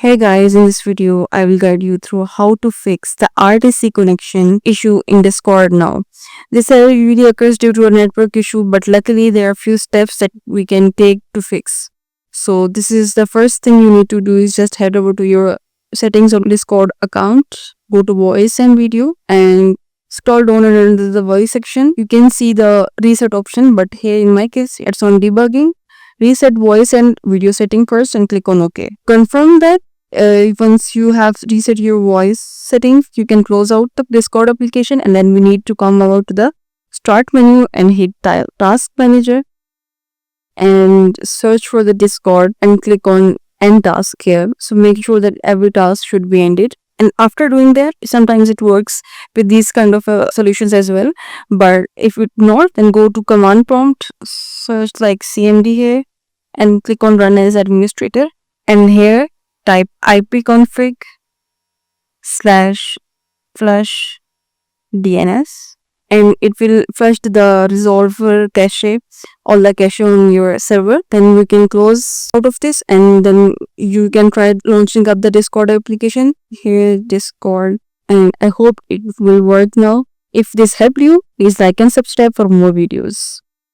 Hey guys, in this video, I will guide you through how to fix the RTC connection issue in Discord now. This error usually occurs due to a network issue, but luckily there are a few steps that we can take to fix. So this is the first thing you need to do is just head over to your settings on Discord account, go to voice and video and scroll down and under the voice section. You can see the reset option, but here in my case, it's on debugging. Reset voice and video setting first and click on OK. Confirm that once you have reset your voice settings, you can close out the Discord application and then we need to come over to the start menu and hit task manager and search for the Discord and click on end task here. So make sure that every task should be ended. And after doing that, sometimes it works with these kind of solutions as well. But if it not, then go to command prompt, search like CMD here and click on run as administrator. And here type ipconfig / flush DNS. And it will flush the resolver cache, all the cache on your server. Then we can close out of this and then you can try launching up the Discord application. Here Discord, and I hope it will work now. If this helped you, please like and subscribe for more videos.